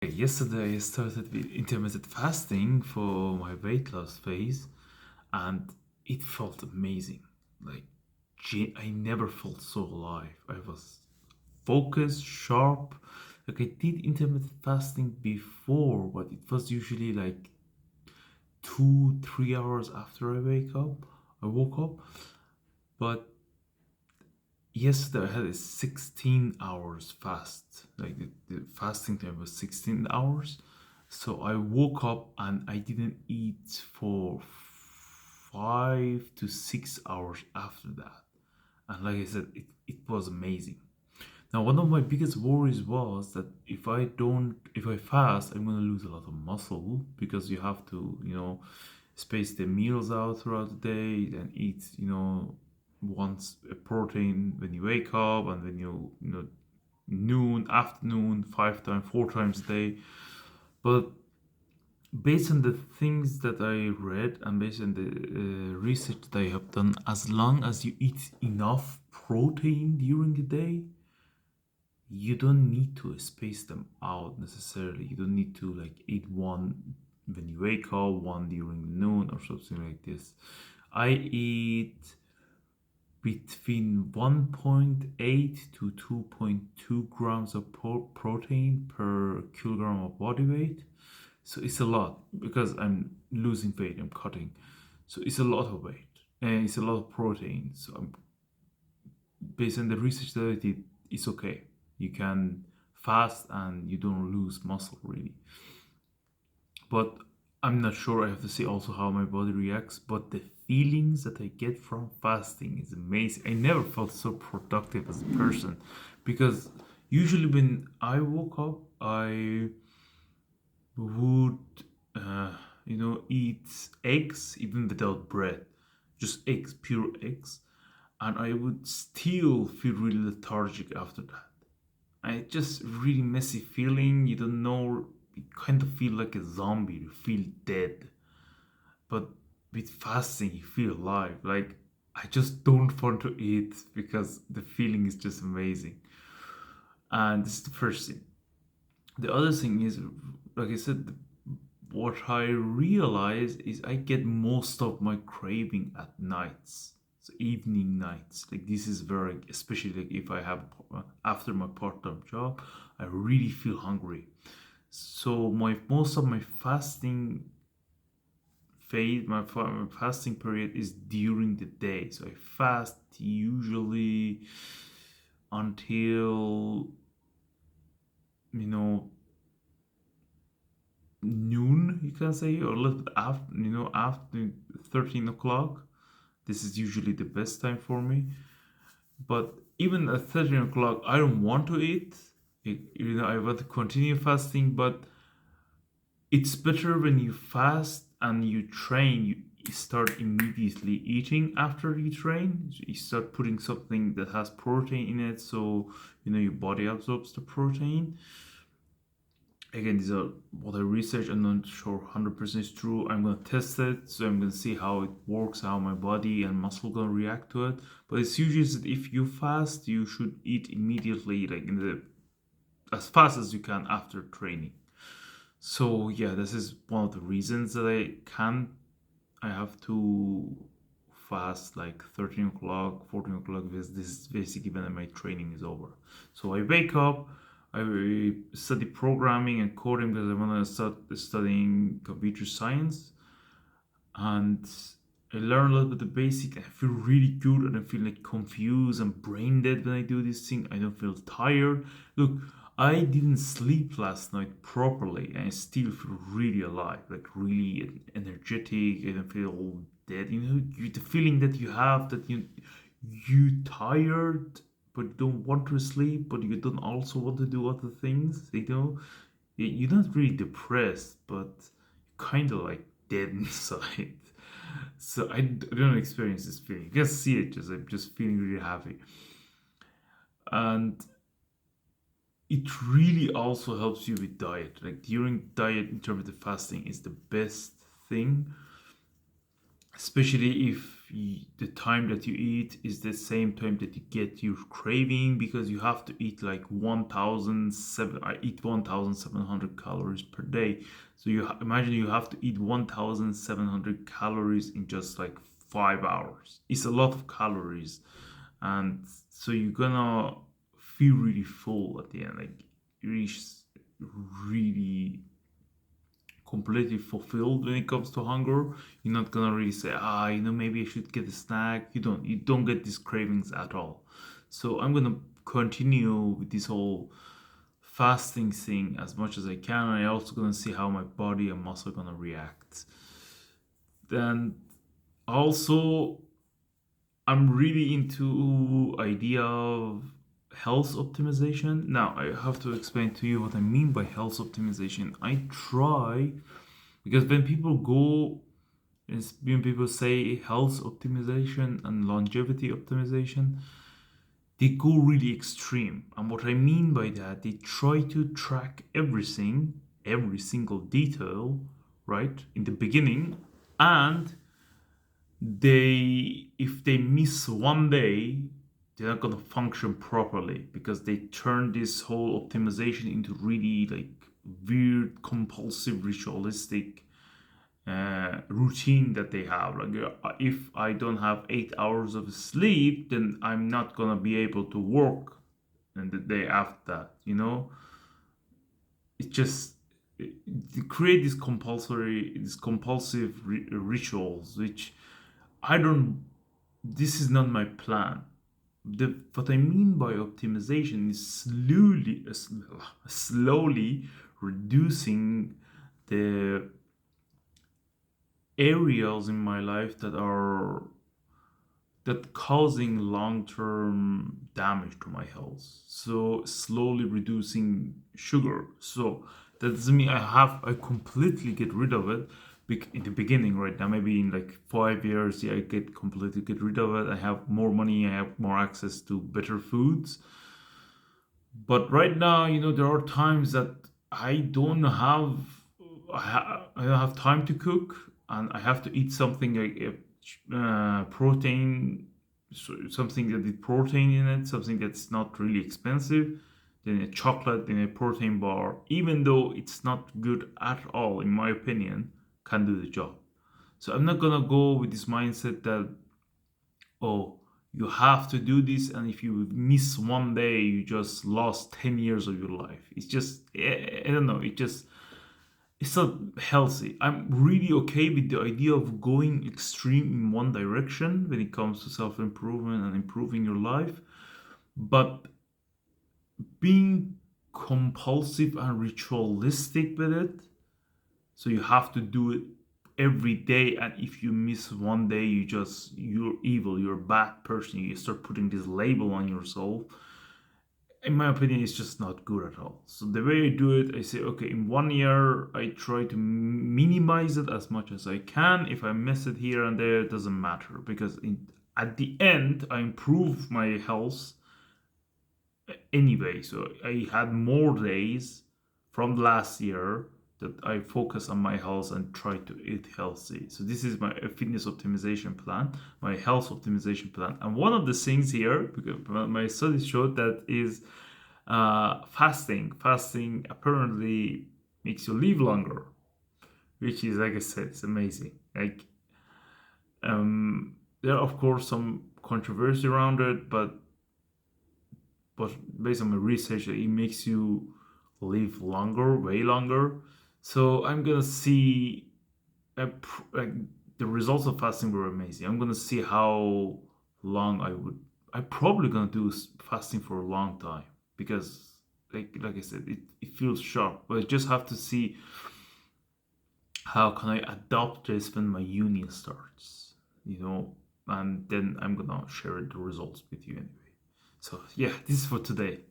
Yesterday, I started with intermittent fasting for my weight loss phase, and it felt amazing. Like, I never felt so alive. I was focused, sharp. Like, I did intermittent fasting before, but it was usually like 2, 3 hours after I woke up. But yesterday, I had a 16 hours fast. Like, the fasting time was 16 hours. So I woke up and I didn't eat for 5 to 6 hours after that. And like I said, it was amazing. Now, one of my biggest worries was that if I fast, I'm gonna lose a lot of muscle because you have to, space the meals out throughout the day and eat, once a protein when you wake up and when noon, afternoon, 5 times, 4 times a day. But based on the things that I read and based on the research that I have done, as long as you eat enough protein during the day, you don't need to space them out necessarily. You don't need to like eat one when you wake up, one during noon, or something like this. I eat between 1.8 to 2.2 grams of protein per kilogram of body weight. So it's a lot because I'm losing weight, I'm cutting. So it's a lot of weight and it's a lot of protein. So based on the research that I did, it's okay. You can fast and you don't lose muscle really. But I'm not sure. I have to see also how my body reacts. But the feelings that I get from fasting is amazing. I never felt so productive as a person because usually when I woke up, I would, uh, eat eggs even without bread, just eggs, pure eggs, and I would still feel really lethargic after that. I just really messy feeling. You don't know. You kind of feel like a zombie. You feel dead. But with fasting, you feel alive. Like I just don't want to eat because the feeling is just amazing. And this is the first thing. The other thing is, like I said, what I realize is I get most of my craving at nights. So evening nights. Like this is very, especially like if I have after my part-time job, I really feel hungry. So my most of my fasting phase, my fasting period is during the day. So I fast usually until you know noon, you can say, or a little bit after, after 13 o'clock. This is usually the best time for me. But even at 13 o'clock, I don't want to eat. I want to continue fasting, but it's better when you fast and you train, you start immediately eating after you train. You start putting something that has protein in it so your body absorbs the protein. Again, these are what I research. I'm not sure 100% is true. I'm gonna test it, so I'm gonna see how it works, how my body and muscle gonna react to it. But it's usually that if you fast, you should eat immediately, like in the as fast as you can after training. So yeah, this is one of the reasons that I have to fast like 13 o'clock, 14 o'clock because this is basically when my training is over. So I wake up, I study programming and coding because I want to start studying computer science, and I learn a little bit the basic. I feel really good and I feel like confused and brain dead when I do this thing. I don't feel tired. Look, I didn't sleep last night properly and I still feel really alive, like really energetic. I don't feel all dead. The feeling that you have that you tired but you don't want to sleep, but you don't also want to do other things. You're not really depressed, but kind of like dead inside. So I don't experience this feeling. You can see it. Just I'm just feeling really happy, and it really also helps you with diet. Like during diet, intermittent fasting is the best thing, especially if the time that you eat is the same time that you get your craving, because you have to eat like 1007 I eat 1700 calories per day. So imagine you have to eat 1700 calories in just like 5 hours. It's a lot of calories, and so you're gonna feel really full at the end, like you reach really completely fulfilled when it comes to hunger. You're not gonna really say, maybe I should get a snack. You don't get these cravings at all. So I'm gonna continue with this whole fasting thing as much as I can. And I also gonna see how my body and muscle gonna react. Then also I'm really into idea of health optimization. Now I have to explain to you what I mean by health optimization. I try, because when people say health optimization and longevity optimization, they go really extreme. And what I mean by that, they try to track everything, every single detail, right, in the beginning, and if they miss one day, they're not gonna function properly, because they turn this whole optimization into really like weird, compulsive, ritualistic routine that they have. Like, if I don't have 8 hours of sleep, then I'm not gonna be able to work. And the day after that, it just it create these compulsive rituals, which I don't. This is not my plan. What I mean by optimization is slowly reducing the areas in my life that causing long-term damage to my health. So slowly reducing sugar. So that doesn't mean I completely get rid of it in the beginning. Right now, maybe in like 5 years, yeah, I completely get rid of it. I have more money, I have more access to better foods. But right now, there are times that I don't have I don't have time to cook, and I have to eat something like protein, something that with protein in it, something that's not really expensive. Then a chocolate, then a protein bar, even though it's not good at all, in my opinion, can do the job. So I'm not gonna go with this mindset that, oh, you have to do this, and if you miss one day, you just lost 10 years of your life. It's just, I don't know, it's not healthy. I'm really okay with the idea of going extreme in one direction when it comes to self improvement and improving your life, but being compulsive and ritualistic with it, so you have to do it every day, and if you miss one day, you're evil, you're a bad person. You start putting this label on yourself. In my opinion, it's just not good at all. So the way I do it, I say, okay, in 1 year, I try to minimize it as much as I can. If I miss it here and there, it doesn't matter, because at the end, I improve my health anyway. So I had more days from last year that I focus on my health and try to eat healthy. So this is my fitness optimization plan, my health optimization plan. And one of the things here, because my studies showed that, is fasting. Fasting apparently makes you live longer, which is, like I said, it's amazing. Like, there are of course some controversy around it, but based on my research, it makes you live longer, way longer. So I'm gonna see, like, the results of fasting were amazing. I'm gonna see how long I'm probably gonna do fasting for a long time, because, like I said, it feels sharp. But I just have to see how can I adopt this when my uni starts, and then I'm gonna share the results with you anyway. So yeah, this is for today.